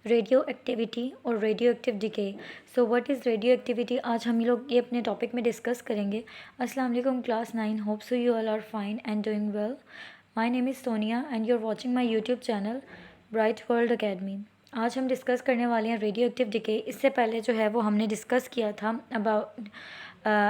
Radio activity और radio active decay. So what is radio activity, आज हम लोग ये अपने टॉपिक में डिस्कस करेंगे। अस्सलाम वालेकुम class 9, hope so you all are fine and doing well. My name is Sonia and you are watching my YouTube channel Bright World Academy. आज हम डिस्कस करने वाले हैं रेडियो एक्टिव डिके। इससे पहले जो है वो हमने डिस्कस किया था about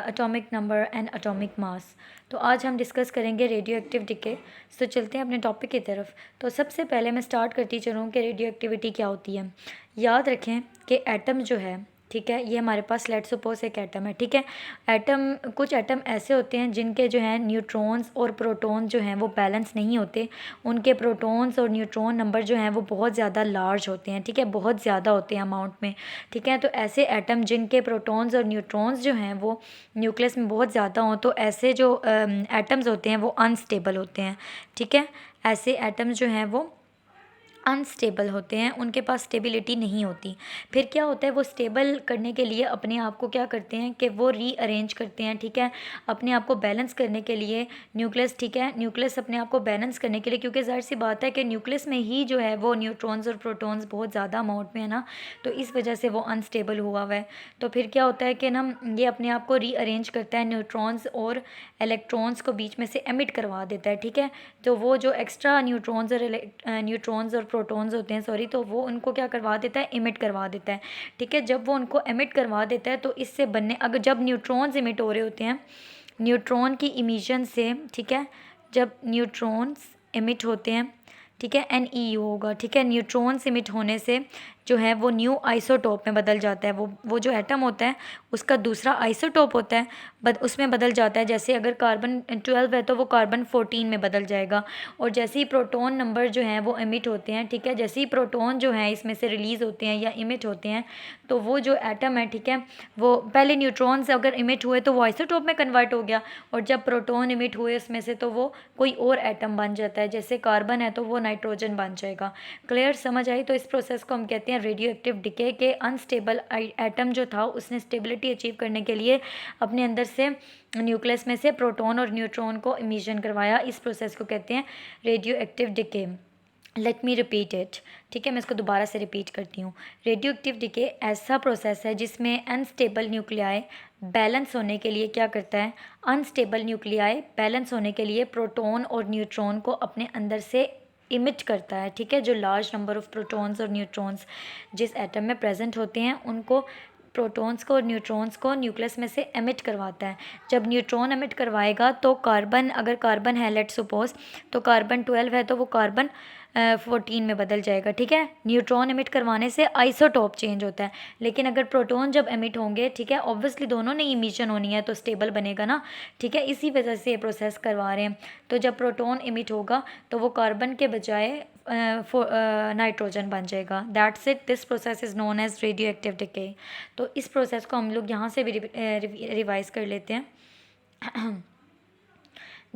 atomic number and atomic mass. तो आज हम डिस्कस करेंगे रेडियो एक्टिव डिके। तो चलते हैं अपने टॉपिक की तरफ। तो सबसे पहले मैं स्टार्ट करती चलूँ कि रेडियो एक्टिविटी क्या होती है। याद रखें कि एटम जो है, ठीक है, ये हमारे पास लेट्स सपोज एक एटम है, ठीक है। एटम, कुछ एटम ऐसे होते हैं जिनके जो हैं न्यूट्रॉन्स और प्रोटॉन जो हैं वो बैलेंस नहीं होते। उनके प्रोटॉन्स और न्यूट्रॉन नंबर जो हैं वो बहुत ज़्यादा लार्ज होते हैं, ठीक है, बहुत ज़्यादा होते हैं अमाउंट में, ठीक है। तो ऐसे एटम जिनके प्रोटॉन्स और न्यूट्रॉन्स जो हैं वो न्यूक्लियस में बहुत ज़्यादा हों, तो ऐसे जो एटम्स होते हैं वो अनस्टेबल होते हैं, ठीक है। ऐसे एटम्स जो हैं वो अनस्टेबल होते हैं, उनके पास स्टेबिलिटी नहीं होती। फिर क्या होता है, वो स्टेबल करने के लिए अपने आप को क्या करते हैं कि वो रीअरेंज करते हैं, ठीक है, अपने आप को बैलेंस करने के लिए न्यूक्लियस, ठीक है, न्यूक्लियस अपने आप को बैलेंस करने के लिए, क्योंकि ज़ाहिर सी बात है कि न्यूक्लियस में ही जो है वो न्यूट्रॉन्स और प्रोटॉन्स बहुत ज़्यादा अमाउंट में है ना, तो इस वजह से वो अनस्टेबल हुआ हुआ है। तो फिर क्या होता है कि ना ये अपने आप को रीअरेंज करता है, न्यूट्रॉन्स और इलेक्ट्रॉन्स को बीच में से एमिट करवा देता है, ठीक है। तो वो जो एक्स्ट्रा न्यूट्रॉन्स और प्रोटॉन्स होते हैं, सॉरी, तो वो उनको क्या करवा देता है, इमिट करवा देता है, ठीक है। जब वो उनको इमिट करवा देता है तो इससे बनने, अगर जब न्यूट्रॉन्स इमिट हो रहे होते हैं, न्यूट्रॉन की इमिशन से, ठीक है, जब न्यूट्रॉन्स इमिट होते हैं, ठीक है, NEU होगा, ठीक है, न्यूट्रॉन्स इमिट होने से जो है वो न्यू आइसोटोप में बदल जाता है। वो जो एटम होता है उसका दूसरा आइसोटोप होता है, उसमें बदल जाता है। जैसे अगर कार्बन 12 है तो वो कार्बन 14 में बदल जाएगा। और जैसे ही प्रोटॉन नंबर जो हैं वो इमिट होते हैं, ठीक है, जैसे ही प्रोटॉन जो हैं इसमें से रिलीज़ होते हैं या इमिट होते हैं, तो वो जो एटम है, ठीक है, वो पहले न्यूट्रॉन्स अगर इमिट हुए तो वो आइसोटोप में कन्वर्ट हो गया, और जब प्रोटॉन इमिट हुए उसमें से तो वो कोई और एटम बन जाता है। जैसे कार्बन है तो वो नाइट्रोजन बन जाएगा। क्लियर, समझ आई। तो इस प्रोसेस को हम कहते हैं रेडियो एक्टिव डिके के। अनस्टेबल एटम जो था उसने स्टेबिलिटी अचीव करने के लिए अपने अंदर से न्यूक्लियस में से प्रोटॉन और न्यूट्रॉन को इमिशन करवाया। इस प्रोसेस को कहते हैं radio active decay. Let me repeat it, ठीक है, मैं इसको दोबारा से रिपीट करती हूँ। रेडियो एक्टिव डिके ऐसा प्रोसेस है जिसमें अनस्टेबल न्यूक्लियाई बैलेंस होने के लिए क्या करता है, अनस्टेबल न्यूक्लियाई बैलेंस होने के लिए प्रोटॉन और न्यूट्रॉन को अपने अंदर से इमिट करता है, ठीक है। जो लार्ज नंबर ऑफ प्रोटॉन्स और न्यूट्रॉन्स जिस एटम में प्रेजेंट होते हैं उनको, प्रोटॉन्स को और न्यूट्रॉन्स को न्यूक्लियस में से एमिट करवाता है। जब न्यूट्रॉन एमिट करवाएगा तो कार्बन, अगर कार्बन है लेट्स सपोज, तो कार्बन 12 है तो वो कार्बन 14 में बदल जाएगा, ठीक है। न्यूट्रॉन एमिट करवाने से आइसोटोप चेंज होता है। लेकिन अगर प्रोटॉन जब एमिट होंगे, ठीक है, ऑब्वियसली दोनों ने इमिशन होनी है तो स्टेबल बनेगा ना, ठीक है, इसी वजह से ये प्रोसेस करवा रहे हैं। तो जब प्रोटॉन इमिट होगा तो वो कार्बन के बजाय नाइट्रोजन बन जाएगा। That's it, this process is known as radioactive decay. तो इस प्रोसेस को हम लोग यहाँ से भी रिवाइज कर लेते हैं।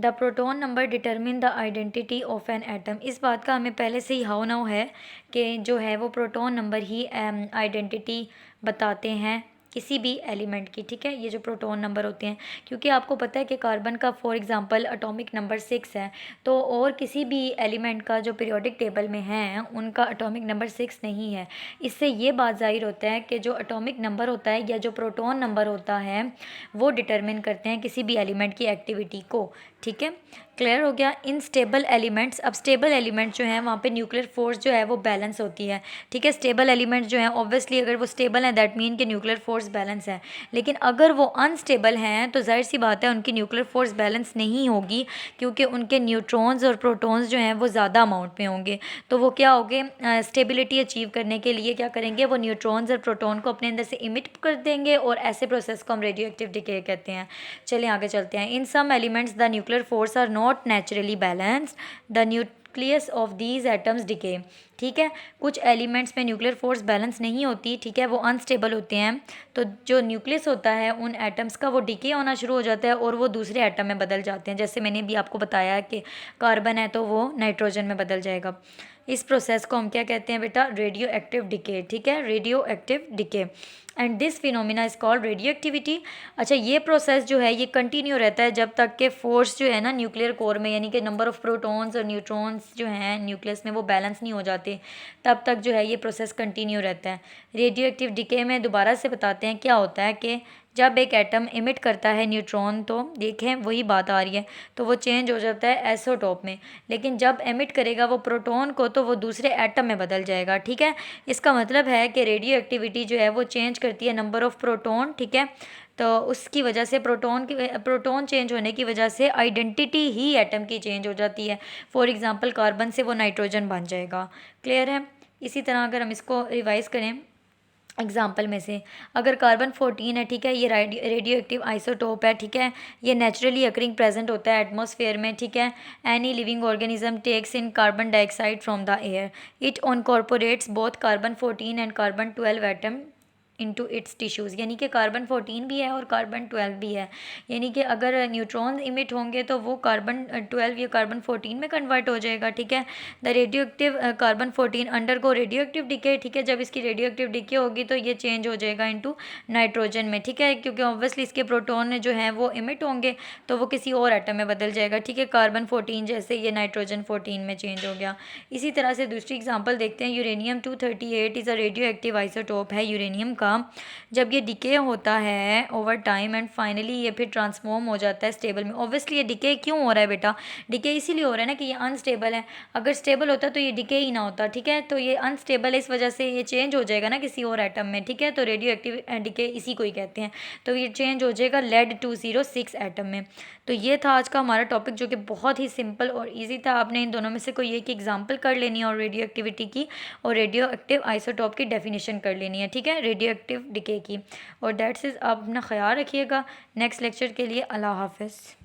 The proton number determine the identity of an atom. इस बात का हमें पहले से ही हाउ नाउ है कि जो है वो प्रोटॉन नंबर ही आइडेंटिटी बताते हैं किसी भी एलिमेंट की, ठीक है, ये जो प्रोटॉन नंबर होते हैं। क्योंकि आपको पता है कि कार्बन का फॉर एग्जांपल एटॉमिक नंबर 6 है, तो और किसी भी एलिमेंट का जो पीरियोडिक टेबल में है उनका एटॉमिक नंबर 6 नहीं है। इससे ये बात जाहिर होता है कि जो एटॉमिक नंबर होता है या जो प्रोटॉन नंबर होता है वो डिटरमिन करते हैं किसी भी एलिमेंट की एक्टिविटी को, ठीक है। क्लियर हो गया। इन स्टेबल एलिमेंट्स, अब स्टेबल एलिमेंट जो है वहाँ पे न्यूक्लियर फोर्स जो है वो बैलेंस होती है, ठीक है। स्टेबल एलिमेंट जो है ऑब्वियसली अगर वो स्टेबल है दैट मीन कि न्यूक्लियर फोर्स बैलेंस है। लेकिन अगर वो अनस्टेबल हैं तो जाहिर सी बात है उनकी न्यूक्लियर फोर्स बैलेंस नहीं होगी, क्योंकि उनके न्यूट्रॉन्स और प्रोटॉन्स जो हैं वो ज़्यादा अमाउंट में होंगे। तो वो क्या होंगे, स्टेबिलिटी अचीव करने के लिए क्या करेंगे, वो न्यूट्रॉन्स और प्रोटॉन को अपने अंदर से इमिट कर देंगे, और ऐसे प्रोसेस को हम रेडियो एक्टिव डिके कहते हैं। चलिए आगे चलते हैं। In some elements the nuclear force are not naturally balanced, the nucleus of these atoms decay, ठीक है। कुछ एलिमेंट्स में न्यूक्लियर फोर्स बैलेंस नहीं होती, ठीक है, वो अनस्टेबल होते हैं। तो जो न्यूक्लियस होता है उन एटम्स का वो डिके होना शुरू हो जाता है और वो दूसरे एटम में बदल जाते हैं। जैसे मैंने भी आपको बताया कि कार्बन है तो वो नाइट्रोजन में बदल जाएगा। इस प्रोसेस को हम क्या कहते हैं बेटा, रेडियो एक्टिव डिके, ठीक है, radio active decay. And this phenomena is called radio activity. अच्छा, ये प्रोसेस जो है ये कंटिन्यू रहता है जब तक के फोर्स जो है ना न्यूक्लियर कोर में, यानी कि नंबर ऑफ प्रोटॉन्स और न्यूट्रॉन्स जो हैं न्यूक्लियस में वो बैलेंस नहीं हो जाते, तब तक जो है ये प्रोसेस कंटिन्यू रहता है। रेडियो एक्टिव डिके में दोबारा से बताते हैं क्या होता है कि जब एक एटम इमिट करता है न्यूट्रॉन, तो देखें वही बात आ रही है, तो वो चेंज हो जाता है आइसोटोप में, लेकिन जब एमिट करेगा वो प्रोटॉन को तो वो दूसरे एटम में बदल जाएगा। ठीक है, इसका मतलब है कि रेडियो एक्टिविटी जो है वो चेंज करती है नंबर ऑफ प्रोटॉन। ठीक है, तो उसकी वजह से प्रोटॉन चेंज होने की वजह से आइडेंटिटी ही एटम की चेंज हो जाती है। फॉर एग्जांपल कार्बन से वो नाइट्रोजन बन जाएगा। क्लियर है? इसी तरह अगर हम इसको रिवाइज करें एग्जाम्पल में से, अगर कार्बन 14 है, ठीक है, ये रेडियो एक्टिव आइसोटोप है। ठीक है, ये नेचुरली अकरिंग प्रेजेंट होता है एटमॉस्फेयर में। ठीक है, any living organism takes in carbon dioxide from the air, it incorporates both carbon 14 and carbon 12 atom into its tissues, यानी कि कार्बन 14 भी है और कार्बन 12 भी है, यानी कि अगर न्यूट्रॉन इमिट होंगे तो वो कार्बन 12 या कार्बन 14 में कन्वर्ट हो जाएगा। ठीक है, the radio active carbon 14 under को रेडियो एक्टिव डिके। ठीक है, जब इसकी रेडियो एक्टिव डिके होगी तो ये चेंज हो जाएगा इनटू नाइट्रोजन में। ठीक है, क्योंकि ऑब्वियसली इसके प्रोटॉन जो हैं वो इमिट होंगे तो वो किसी और एटम में बदल जाएगा। ठीक है, कार्बन 14 जैसे ये नाइट्रोजन 14 में चेंज हो गया। इसी तरह से दूसरी एग्जांपल देखते हैं। Uranium 238 is a radio active isotope है यूरेनियम का। जब ये डिके होता है ओवर टाइम एंड फाइनली ये फिर ट्रांसफॉर्म हो जाता है स्टेबल में। ऑब्वियसली ये डिके क्यों हो रहा है बेटा? डिके इसीलिए हो रहा है ना कि ये अनस्टेबल है। अगर स्टेबल होता तो ये डिके ही ना होता। ठीक है, तो ये अनस्टेबल है, इस वजह से ये चेंज हो जाएगा ना किसी और एटम में। ठीक है, तो रेडियो एक्टिव डिके इसी को ही कहते हैं। तो ये चेंज हो जाएगा लेड 206 एटम में। तो ये था आज का हमारा टॉपिक, जो कि बहुत ही सिंपल और इजी था। आपने इन दोनों में से कोई एक एग्जांपल कर लेनी है और रेडियो एक्टिविटी की और रेडियो एक्टिव आइसोटॉप की डेफिनेशन कर लेनी है। ठीक है, रेडियो एक्टिव डिके की। और दैट्स इज़, आप अपना ख्याल रखिएगा। नेक्स्ट लेक्चर के लिए अल्लाह हाफ़िज़।